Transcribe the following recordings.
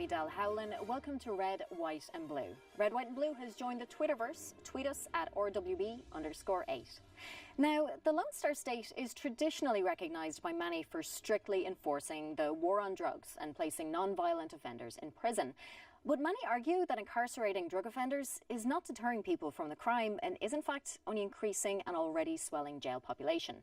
Del Howlin. Welcome to Red, White and Blue. Red, White and Blue has joined the Twitterverse. Tweet us at RWB_8. Now, the Lone Star State is traditionally recognised by many for strictly enforcing the war on drugs and placing non-violent offenders in prison. But many argue that incarcerating drug offenders is not deterring people from the crime and is in fact only increasing an already swelling jail population.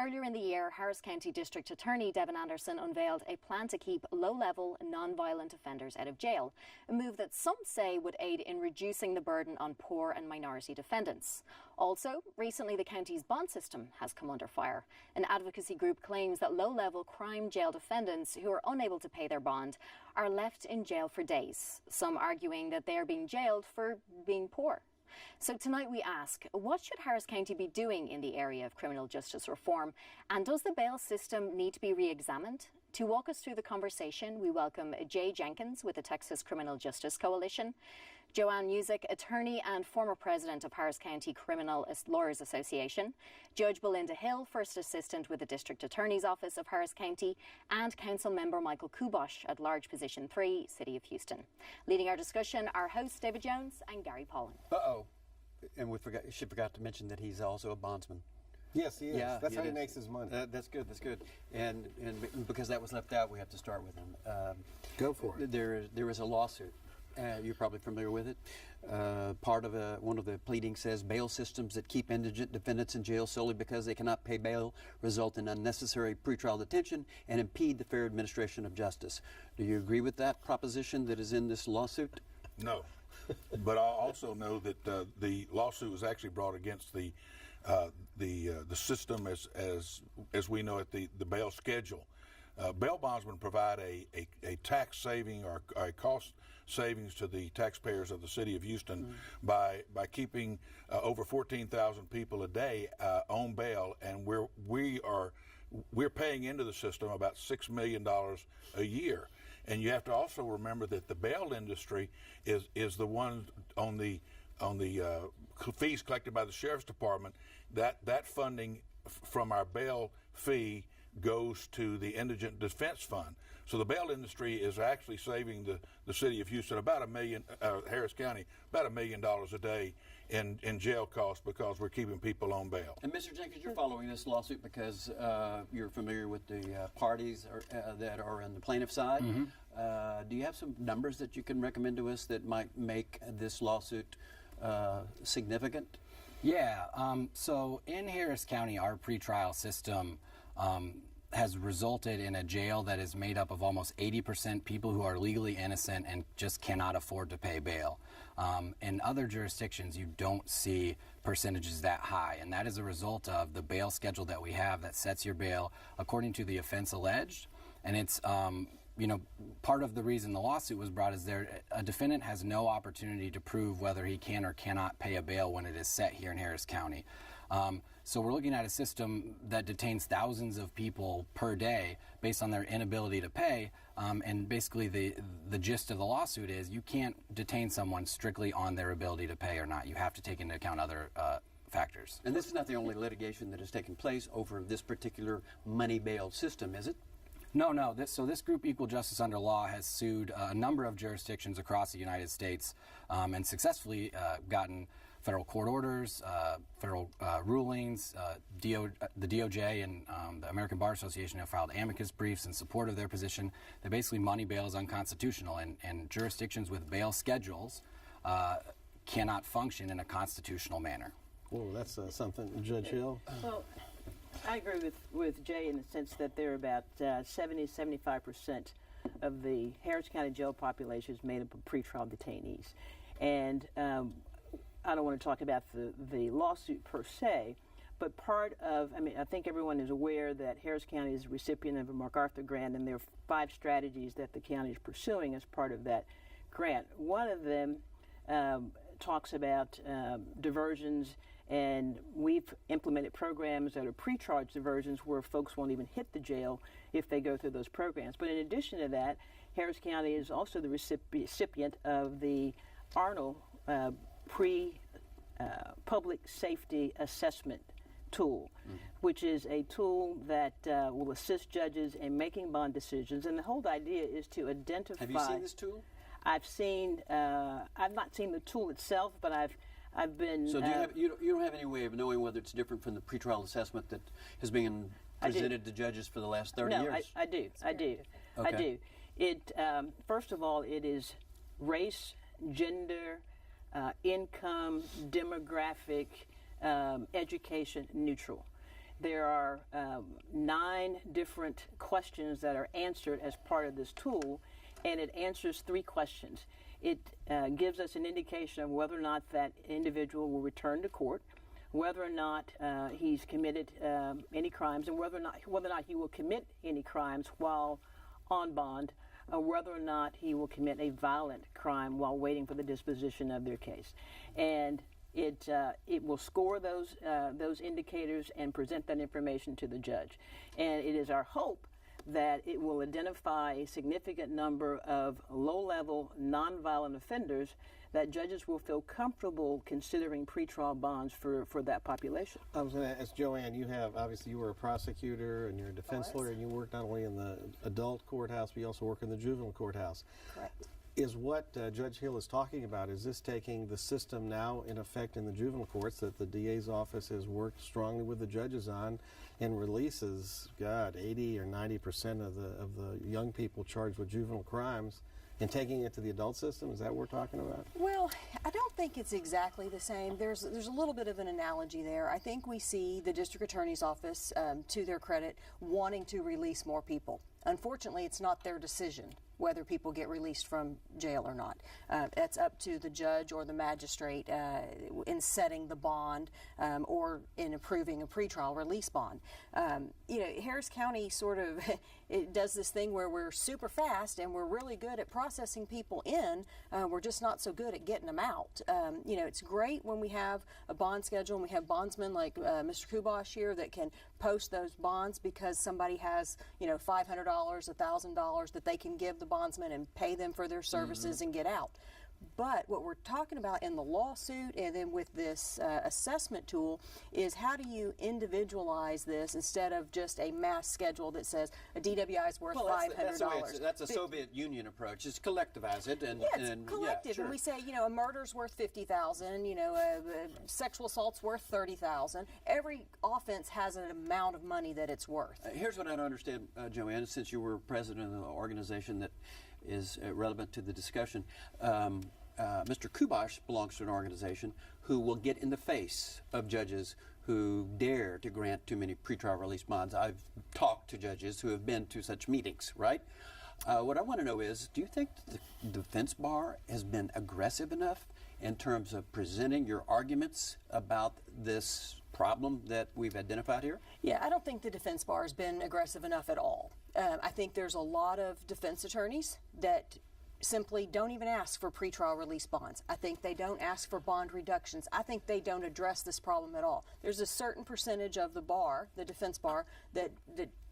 Earlier in the year, Harris County District Attorney Devon unveiled a plan to keep low-level, non-violent offenders out of jail, a move that some say would aid in reducing the burden on poor and minority defendants. Also, recently the county's bond system has come under fire. An advocacy group claims that low-level crime jail defendants who are unable to pay their bond are left in jail for days, some arguing that they are being jailed for being poor. So tonight we ask, what should Harris County be doing in the area of criminal justice reform? And does the bail system need to be re-examined? To walk us through the conversation, we welcome Jay Jenkins with the Texas Criminal Justice Coalition, Joanne Music, attorney and former president of Harris County Criminal Lawyers Association, Judge Belinda Hill, first assistant with the District Attorney's Office of Harris County, and Council Member Michael Kubosh at Large Position 3, City of Houston. Leading our discussion, our hosts David Jones and Gary Paulin. And she forgot to mention that he's also a bondsman. Yes, he is. Yeah, that's how he makes his money. That's good. That's good. And because that was left out, we have to start with him. Go for it. There is a lawsuit. You're probably familiar with it. One of the pleadings says bail systems that keep indigent defendants in jail solely because they cannot pay bail result in unnecessary pretrial detention and impede the fair administration of justice. Do you agree with that proposition that is in this lawsuit? No, but I also know that the lawsuit was actually brought against the system as we know it, the bail schedule. Bail bondsmen provide a tax saving or a cost savings to the taxpayers of the city of Houston by keeping over 14,000 people a day on bail, and we're paying into the system about $6 million a year. And you have to also remember that the bail industry is the one on the fees collected by the Sheriff's Department. That funding from our bail fee goes to the Indigent Defense Fund. So the bail industry is actually saving the city of Houston about Harris County, about $1 million a day in jail costs because we're keeping people on bail. And Mr. Jenkins, you're following this lawsuit because you're familiar with the parties that are on the plaintiff side. Mm-hmm. Do you have some numbers that you can recommend to us that might make this lawsuit significant? Yeah, so in Harris County, our pretrial system has resulted in a jail that is made up of almost 80% people who are legally innocent and just cannot afford to pay bail. In other jurisdictions, you don't see percentages that high, and that is a result of the bail schedule that we have that sets your bail according to the offense alleged. And it's part of the reason the lawsuit was brought is a defendant has no opportunity to prove whether he can or cannot pay a bail when it is set here in Harris County. So we're looking at a system that detains thousands of people per day based on their inability to pay. And basically the gist of the lawsuit is you can't detain someone strictly on their ability to pay or not. You have to take into account other factors. And this is not the only litigation that has taken place over this particular money bail system, is it? No. So this group, Equal Justice Under Law, has sued a number of jurisdictions across the United States and successfully gotten federal court orders, federal rulings. The DOJ and the American Bar Association have filed amicus briefs in support of their position that basically money bail is unconstitutional, and jurisdictions with bail schedules cannot function in a constitutional manner. Well, that's something, Judge Hill. Well, I agree with Jay in the sense that there are about 70-75% of the Harris County jail population is made up of pretrial detainees. And I don't want to talk about the lawsuit per se, but I think everyone is aware that Harris County is a recipient of a MacArthur grant, and there are 5 strategies that the county is pursuing as part of that grant. One of them talks about diversions, and we've implemented programs that are pre-charge diversions where folks won't even hit the jail if they go through those programs. But in addition to that, Harris County is also the recipient of the Arnold pre-public safety assessment tool, which is a tool that will assist judges in making bond decisions. And the whole idea is to identify. Have you seen this tool? I've seen. I've not seen the tool itself, but I've been. So you don't have any way of knowing whether it's different from the pretrial assessment that has been presented to judges for the last 30 years? No, I do. Okay. I do. It first of all, it is race, gender, income, demographic, education neutral. There are 9 different questions that are answered as part of this tool, and it answers 3 questions. It gives us an indication of whether or not that individual will return to court, whether or not he's committed any crimes, and whether or not he will commit any crimes while on bond, or whether or not he will commit a violent crime while waiting for the disposition of their case. And it will score those indicators and present that information to the judge. And it is our hope that it will identify a significant number of low-level, nonviolent offenders that judges will feel comfortable considering pretrial bonds for that population. I was going to ask Joanne, you were a prosecutor and you're a defense lawyer, and you work not only in the adult courthouse, but you also work in the juvenile courthouse. Correct. Is what Judge Hill is talking about, is this taking the system now in effect in the juvenile courts that the DA's office has worked strongly with the judges on, and releases, 80 or 90% of the young people charged with juvenile crimes, and taking it to the adult system? Is that what we're talking about? Well, I don't think it's exactly the same. There's a little bit of an analogy there. I think we see the district attorney's office, to their credit, wanting to release more people. Unfortunately, it's not their decision whether people get released from jail or not. That's up to the judge or the magistrate in setting the bond or in approving a pretrial release bond. Harris County sort of it does this thing where we're super fast and we're really good at processing people in. We're just not so good at getting them out. It's great when we have a bond schedule and we have bondsmen like Mr. Kubosh here that can post those bonds because somebody has, $500, $1,000 that they can give the bondsman and pay them for their services and get out. But what we're talking about in the lawsuit and then with this assessment tool is how do you individualize this instead of just a mass schedule that says a DWI is worth $500. That's a Soviet Union approach. Just collectivize it. It's collective. Yeah, sure. And we say, a murder's worth $50,000, a sexual assault's worth $30,000. Every offense has an amount of money that it's worth. Here's what I don't understand, Joanne, since you were president of the organization that is relevant to the discussion. Mr. Kubosh belongs to an organization who will get in the face of judges who dare to grant too many pretrial release bonds. I've talked to judges who have been to such meetings, right? What I want to know is, do you think the defense bar has been aggressive enough in terms of presenting your arguments about this problem that we've identified here? Yeah, I don't think the defense bar has been aggressive enough at all. I think there's a lot of defense attorneys that simply don't even ask for pretrial release bonds. I think they don't ask for bond reductions. I think they don't address this problem at all. There's a certain percentage of the bar, the defense bar, that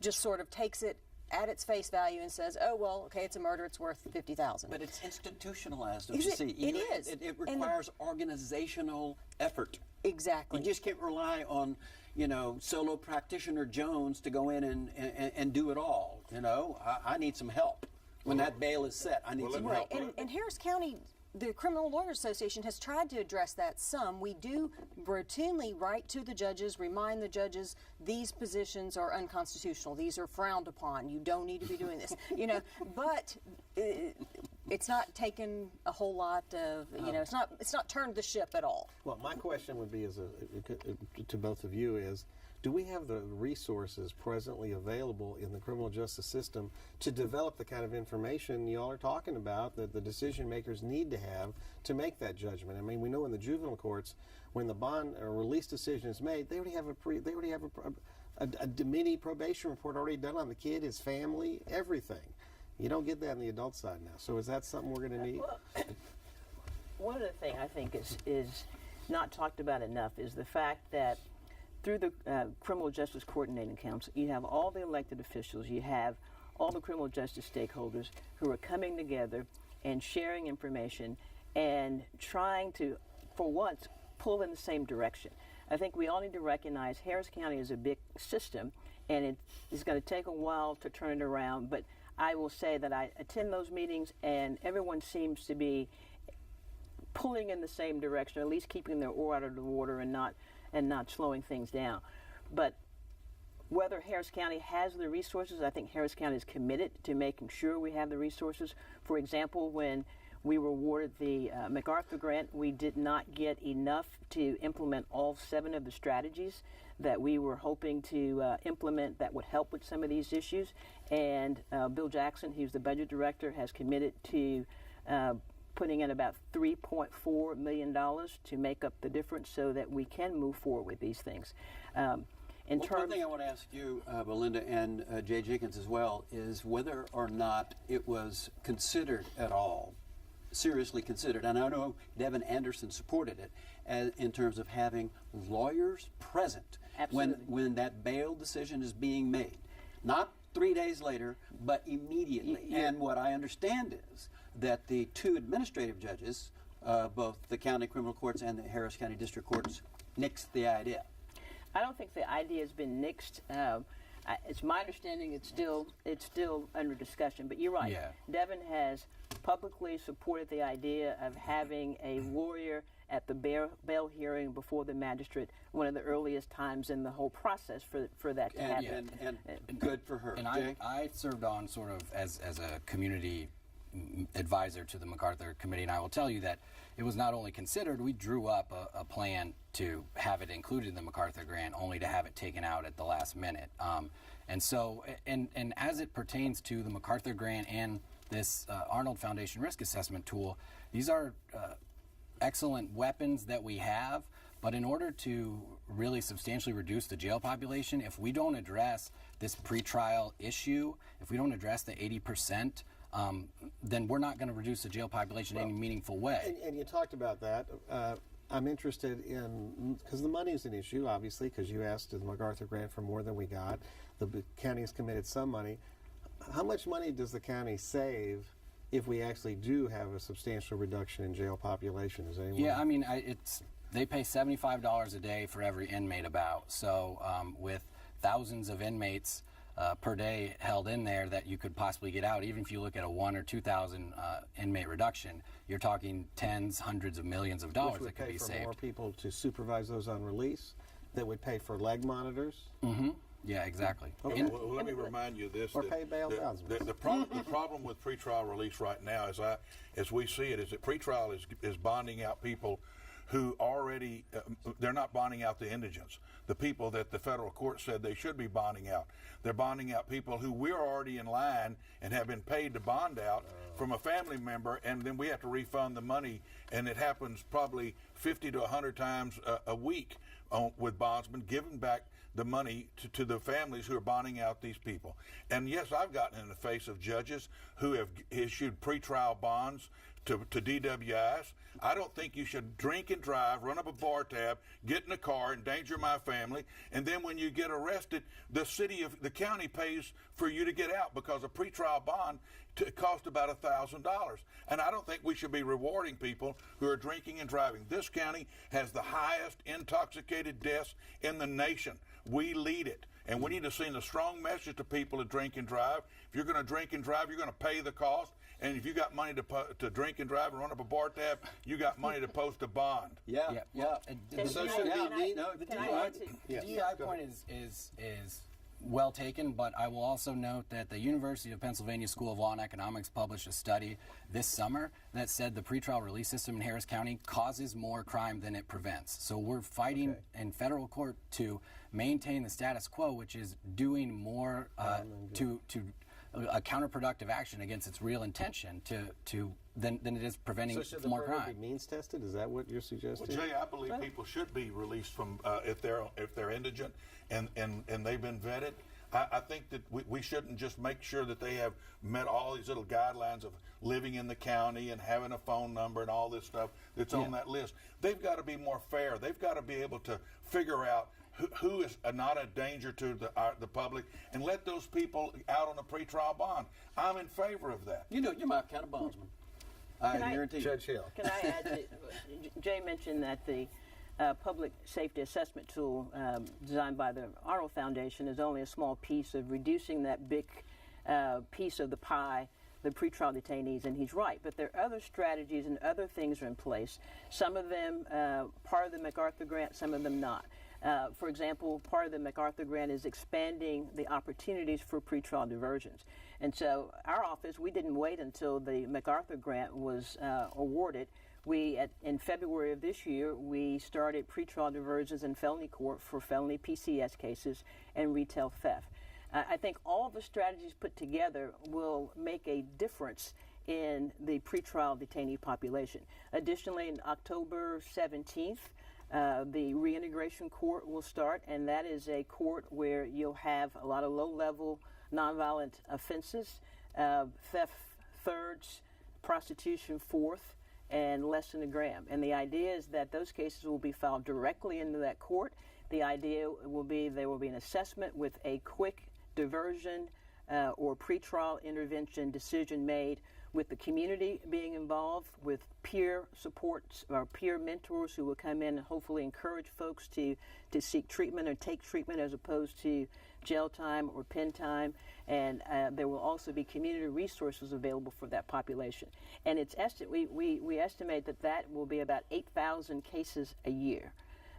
just sort of takes it at its face value and says, oh, well, okay, it's a murder, it's worth $50,000. But it's institutionalized, don't you see? It is. It requires organizational effort. Exactly. You just can't rely on, solo practitioner Jones to go in and do it all. I need some help. When that bail is set, I need some help. And Harris County, the Criminal Lawyers Association has tried to address that some. We do routinely write to the judges, remind the judges these positions are unconstitutional. These are frowned upon. You don't need to be doing this. But it's not taken a whole lot of. It's not turned the ship at all. Well, my question would be to both of you is, do we have the resources presently available in the criminal justice system to develop the kind of information you all are talking about that the decision makers need to have to make that judgment? I mean, we know in the juvenile courts, when the bond or release decision is made, they already have a mini probation report already done on the kid, his family, everything. You don't get that on the adult side now. So is that something we're going to need? Well, one of the things I think is not talked about enough is the fact that through the Criminal Justice Coordinating Council, you have all the elected officials, you have all the criminal justice stakeholders who are coming together and sharing information and trying to, for once, pull in the same direction. I think we all need to recognize Harris County is a big system, and it is going to take a while to turn it around. But I will say that I attend those meetings, and everyone seems to be pulling in the same direction, or at least keeping their oar out of the water and not slowing things down. But whether Harris County has the resources, I think Harris County is committed to making sure we have the resources. For example, when we were awarded the MacArthur grant, we did not get enough to implement all 7 of the strategies that we were hoping to implement that would help with some of these issues. And Bill Jackson, who's the budget director, has committed to putting in about $3.4 million to make up the difference so that we can move forward with these things. One thing I want to ask you, Belinda, and Jay Jenkins as well, is whether or not it was considered at all, seriously considered, and I know Devon Anderson supported it, in terms of having lawyers present when that bail decision is being made. Not 3 days later, but immediately. And what I understand is that the 2 administrative judges, both the county criminal courts and the Harris County District Courts, nixed the idea. I don't think the idea has been nixed. It's my understanding it's still under discussion. But you're right. Yeah. Devon has publicly supported the idea of having a lawyer at the bail hearing before the magistrate, one of the earliest times in the whole process for that to happen. And good for her. And Jay? I served on sort of as a community advisor to the MacArthur Committee, and I will tell you that it was not only considered, we drew up a plan to have it included in the MacArthur grant, only to have it taken out at the last minute. And so, and as it pertains to the MacArthur grant and this Arnold Foundation risk assessment tool, these are excellent weapons that we have, but in order to really substantially reduce the jail population, if we don't address this pretrial issue, if we don't address the 80%, then we're not going to reduce the jail population in any meaningful way. And you talked about that. I'm interested in, because the money is an issue, obviously, because you asked the MacArthur grant for more than we got. The county has committed some money. How much money does the county save if we actually do have a substantial reduction in jail population? Is anyone? Yeah, I mean, they pay $75 a day for every inmate about. So with thousands of inmates per day held in there that you could possibly get out, even if you look at a 1,000 or 2,000 inmate reduction, you're talking tens, hundreds of millions of dollars that could be saved. Which would pay for more people to supervise those on release, that would pay for leg monitors. Mm-hmm. Yeah, exactly. Okay. Well, let me remind you this. Or pay bail bonds. The problem with pretrial release right now, as we see it, is that pretrial is bonding out people who already, they're not bonding out the indigents, the people that the federal court said they should be bonding out. They're bonding out people who we're already in line and have been paid to bond out from a family member, and then we have to refund the money, and it happens probably 50 to 100 times a week with bondsmen giving back the money to the families who are bonding out these people. And yes, I've gotten in the face of judges who have issued pretrial bonds to DWIs. I don't think you should drink and drive, run up a bar tab, get in a car, endanger my family, and then when you get arrested, the county pays for you to get out because a pretrial bond cost about $1,000. And I don't think we should be rewarding people who are drinking and driving. This county has the highest intoxicated deaths in the nation. We lead it. And we need to send a strong message to people to drink and drive. If you're going to drink and drive, you're going to pay the cost. And if you got money to drink and drive and run up a bar tab, you got money to post a bond. Yeah. The So should we DUI point is well taken, but I will also note that the University of Pennsylvania School of Law and Economics published a study this summer that said the pretrial release system in Harris County causes more crime than it prevents. So we're fighting in federal court to maintain the status quo, which is doing more to a counterproductive action against its real intention than it is preventing So should the more program crime. be means tested? Is that what you're suggesting? Well, Jay, I believe people should be released from if they're indigent and they've been vetted. I think that we shouldn't just make sure that they have met all these little guidelines of living in the county and having a phone number and all this stuff that's on that list. They've got to be more fair. They've got to be able to figure out who is not a danger to the public, and let those people out on a pretrial bond. I'm in favor of that. You might kind of bondsman. I guarantee you. Judge Hill. Can I add, Jay mentioned that the public safety assessment tool designed by the Arnold Foundation is only a small piece of reducing that big piece of the pie, the pretrial detainees, and he's right. But there are other strategies and other things are in place. Some of them part of the MacArthur grant, some of them not. For example, part of the MacArthur grant is expanding the opportunities for pretrial diversions. And so our office, we didn't wait until the MacArthur grant was awarded. In February of this year, we started pretrial diversions in felony court for felony PCS cases and retail theft. I think all the strategies put together will make a difference in the pretrial detainee population. Additionally, on October 17th, the reintegration court will start, and that is a court where you'll have a lot of low-level nonviolent offenses, theft thirds, prostitution fourth, and less than a gram. And the idea is that those cases will be filed directly into that court. The idea will be there will be an assessment with a quick diversion or pretrial intervention decision made, with the community being involved, with peer supports or peer mentors who will come in and hopefully encourage folks to seek treatment or take treatment as opposed to jail time or pen time. And there will also be community resources available for that population. And it's we estimate that will be about 8,000 cases a year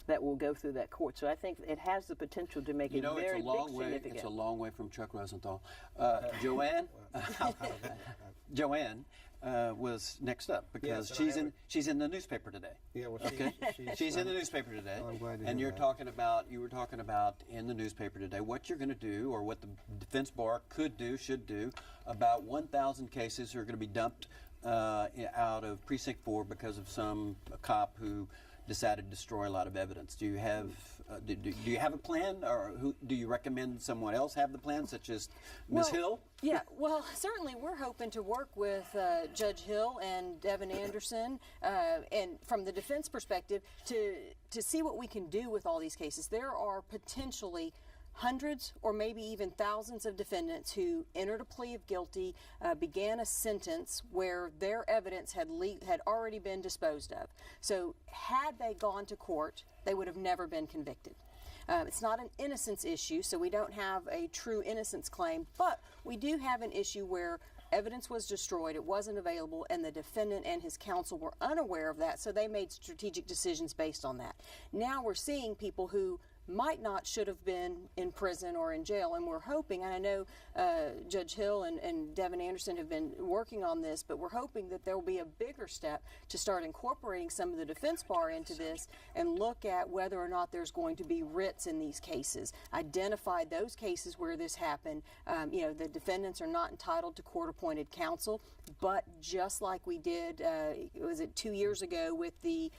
that will go through that court. So I think it has the potential to make very significant. It's a long way from Chuck Rosenthal. Joanne was next up because she's in the newspaper today. Yeah, well, she's in the newspaper today. I'm glad to and hear you were talking about in the newspaper today what you're going to do, or what the defense bar could do, should do, about 1,000 cases are going to be dumped out of Precinct 4 because of some cop who decided to destroy a lot of evidence. Do you have do you have a plan, or do you recommend someone else have the plan, such as Ms. Hill? Yeah, well, certainly we're hoping to work with Judge Hill and Devon Anderson, and from the defense perspective, to see what we can do with all these cases. There are potentially hundreds or maybe even thousands of defendants who entered a plea of guilty, began a sentence where their evidence had already been disposed of. So had they gone to court, they would have never been convicted. It's not an innocence issue, so we don't have a true innocence claim, but we do have an issue where evidence was destroyed, it wasn't available, and the defendant and his counsel were unaware of that, so they made strategic decisions based on that. Now we're seeing people who might not should have been in prison or in jail, and we're hoping, and I know Judge Hill and Devon Anderson have been working on this, but we're hoping that there will be a bigger step to start incorporating some of the defense bar into this and look at whether or not there's going to be writs in these cases. Identify those cases where this happened. The defendants are not entitled to court-appointed counsel, but just like we did, was it 2 years ago with the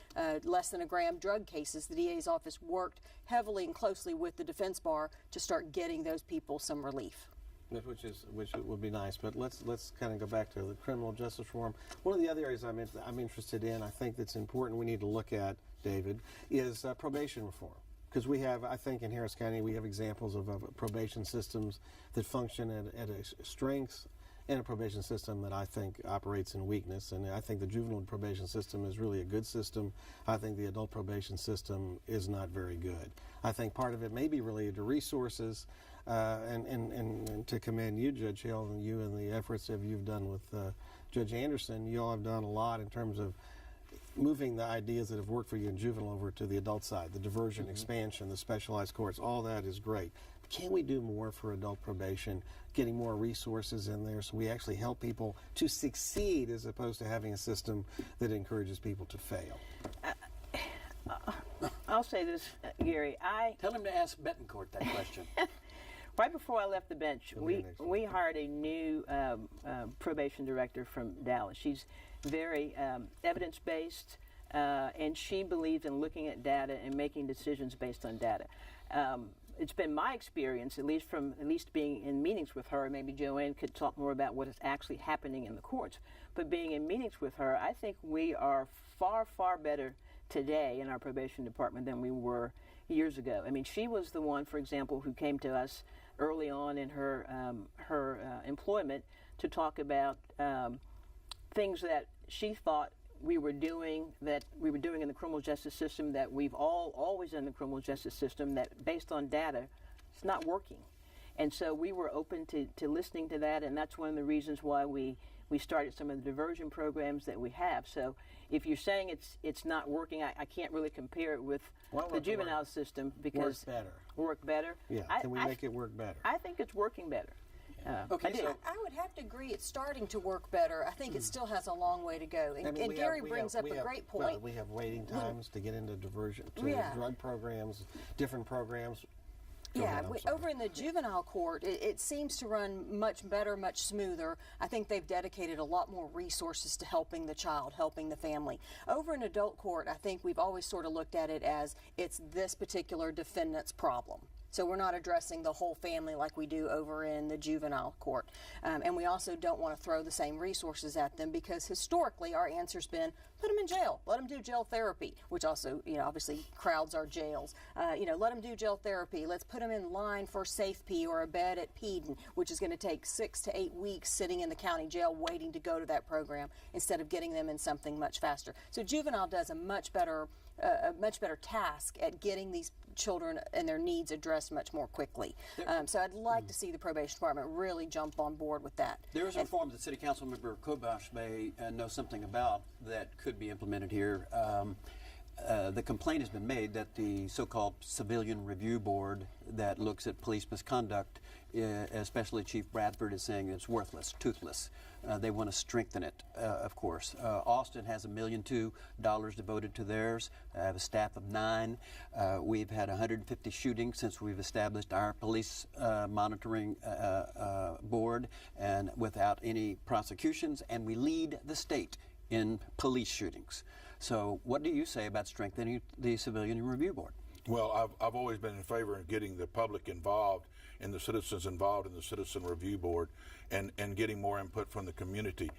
less than a gram drug cases, the DA's office worked heavily and closely with the defense bar to start getting those people some relief. Which would be nice, but let's kind of go back to the criminal justice reform. One of the other areas I'm interested in, I think that's important, we need to look at, David, is probation reform. Because we have, I think in Harris County, we have examples of probation systems that function at a strength, and a probation system that I think operates in weakness. And I think the juvenile probation system is really a good system. I think the adult probation system is not very good. I think part of it may be related to resources, and to commend you, Judge Hill, and you and the efforts that you've done with Judge Anderson. You all have done a lot in terms of moving the ideas that have worked for you in juvenile over to the adult side, the diversion, expansion, the specialized courts. All that is great. But can we do more for adult probation, getting more resources in there so we actually help people to succeed as opposed to having a system that encourages people to fail? I'll say this, Gary. Tell him to ask Betancourt that question. Right before I left the bench, we hired a new probation director from Dallas. She's very evidence-based, and she believes in looking at data and making decisions based on data. It's been my experience, at least being in meetings with her. Maybe Joanne could talk more about what is actually happening in the courts. But being in meetings with her, I think we are far, far better today in our probation department than we were years ago. I mean, she was the one, for example, who came to us early on in her employment to talk about things that she thought we were doing in the criminal justice system that we've always done in the criminal justice system, that based on data, it's not working. And so we were open to listening to that, and that's one of the reasons why we started some of the diversion programs that we have. So if you're saying it's not working, I can't really compare it with the juvenile system because work better. Yeah, can we make it work better? I think it's working better. Okay, so I would have to agree it's starting to work better. I think it still has a long way to go. And, Gary brings up a great point. Well, we have waiting times to get into diversion, drug programs, different programs. Yeah, over in the juvenile court, it seems to run much better, much smoother. I think they've dedicated a lot more resources to helping the child, helping the family. Over in adult court, I think we've always sort of looked at it as it's this particular defendant's problem. So we're not addressing the whole family like we do over in the juvenile court. And we also don't want to throw the same resources at them because historically our answer's been, put them in jail, let them do jail therapy, which also, obviously crowds our jails. Let them do jail therapy. Let's put them in line for Safe P or a bed at Peden, which is going to take 6 to 8 weeks sitting in the county jail waiting to go to that program instead of getting them in something much faster. So juvenile does a much better task at getting these children and their needs addressed much more quickly. So I'd like to see the probation department really jump on board with that. There is a reform that City Council Member Kobash may know something about that could be implemented here. The complaint has been made that the so-called Civilian Review Board that looks at police misconduct, especially Chief Bradford, is saying it's worthless, toothless. They want to strengthen it, of course. Austin has $1.2 million devoted to theirs. I have a staff of 9. We've had 150 shootings since we've established our police monitoring board, and without any prosecutions, and we lead the state in police shootings. So what do you say about strengthening the Civilian Review Board? Well, I've always been in favor of getting the public involved and the citizens involved in the Citizen Review Board and getting more input from the community.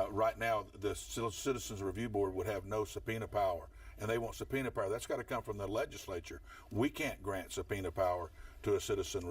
Right now, the Citizens Review Board would have no subpoena power, and they want subpoena power. That's got to come from the legislature. We can't grant subpoena power to a Citizen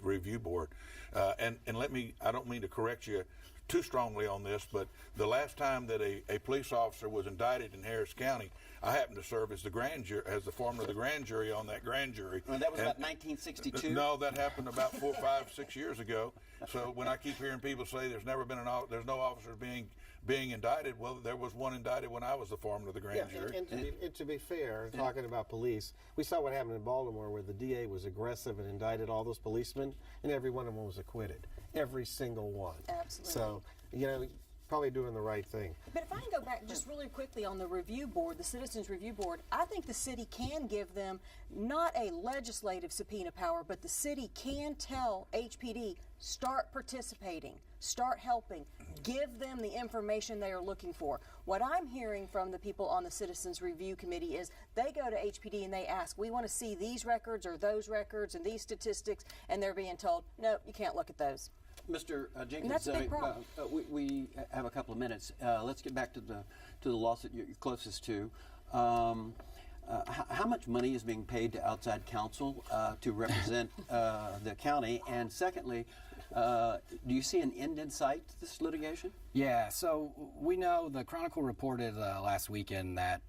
Review Board. And I don't mean to correct you too strongly on this, but the last time that a police officer was indicted in Harris County, I happened to serve as the grand jury, as the foreman of the grand jury on that grand jury. Well, that was about 1962? No, that happened about 4, 5, 6 years ago. So when I keep hearing people say there's no officer being indicted, well, there was one indicted when I was the foreman of the grand jury. And to be fair, talking about police, we saw what happened in Baltimore where the DA was aggressive and indicted all those policemen, and every one of them was acquitted. Every single one. Absolutely. So, probably doing the right thing. But if I can go back just really quickly on the review board, the Citizens Review Board, I think the city can give them not a legislative subpoena power, but the city can tell HPD, start participating, start helping, give them the information they are looking for. What I'm hearing from the people on the Citizens Review Committee is they go to HPD and they ask, we want to see these records or those records and these statistics, and they're being told, no, you can't look at those. Mr. Jenkins, that's a big problem. We have a couple of minutes. Let's get back to the lawsuit you're closest to. How much money is being paid to outside counsel to represent the county? And secondly, do you see an end in sight to this litigation? Yeah, so we know the Chronicle reported last weekend that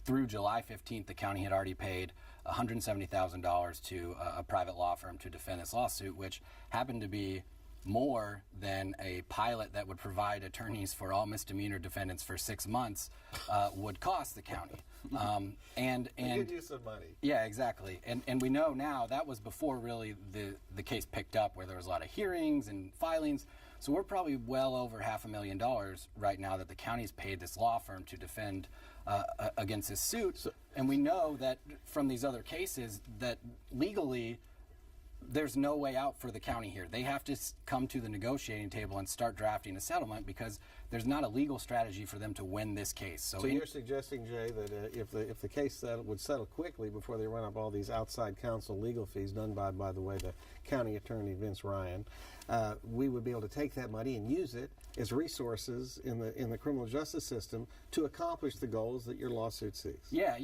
through July 15th, the county had already paid $170,000 to a private law firm to defend this lawsuit, which happened to be more than a pilot that would provide attorneys for all misdemeanor defendants for 6 months would cost the county. And give you some money. Yeah, exactly. And we know now that was before really the case picked up, where there was a lot of hearings and filings. So we're probably well over $500,000 right now that the county's paid this law firm to defend against this suit. And we know that from these other cases that legally there's no way out for the county here. They have to come to the negotiating table and start drafting a settlement because there's not a legal strategy for them to win this case. So you're suggesting, Jay, that if the case would settle quickly before they run up all these outside counsel legal fees done by the way, the county attorney Vince Ryan, we would be able to take that money and use it as resources in the criminal justice system to accomplish the goals that your lawsuit seeks. Yeah.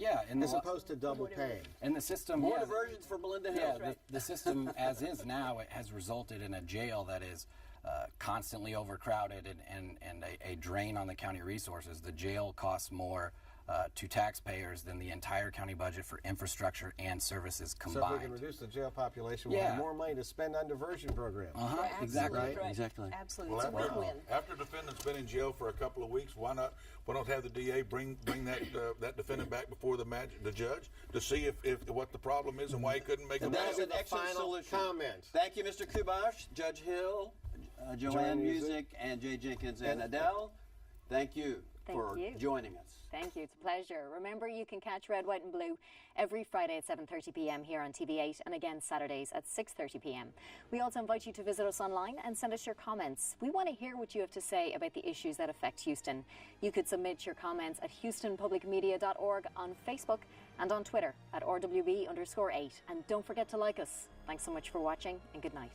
As opposed to double paying. And the system... More diversions for Belinda Hill. Yeah, the system as is now, it has resulted in a jail that is constantly overcrowded and a drain on the county resources. The jail costs more to taxpayers than the entire county budget for infrastructure and services combined. So if we can reduce the jail population, we'll have more money to spend on diversion programs. Exactly. Right? Exactly. Absolutely. Well, It's a win-win. after defendant's been in jail for a couple of weeks, why don't have the DA bring that defendant back before the judge to see if what the problem is and why he couldn't make And a that is law? an excellent final solution. comment. Thank you, Mr. Kubash, Judge Hill, Joanne Music, and Jay Jenkins, and Adele. Thank you for joining us. Thank you. It's a pleasure. Remember, you can catch Red, White and Blue every Friday at 7:30 p.m. here on TV8 and again Saturdays at 6:30 p.m. We also invite you to visit us online and send us your comments. We want to hear what you have to say about the issues that affect Houston. You could submit your comments at houstonpublicmedia.org on Facebook and on Twitter at RWB_8. And don't forget to like us. Thanks so much for watching and good night.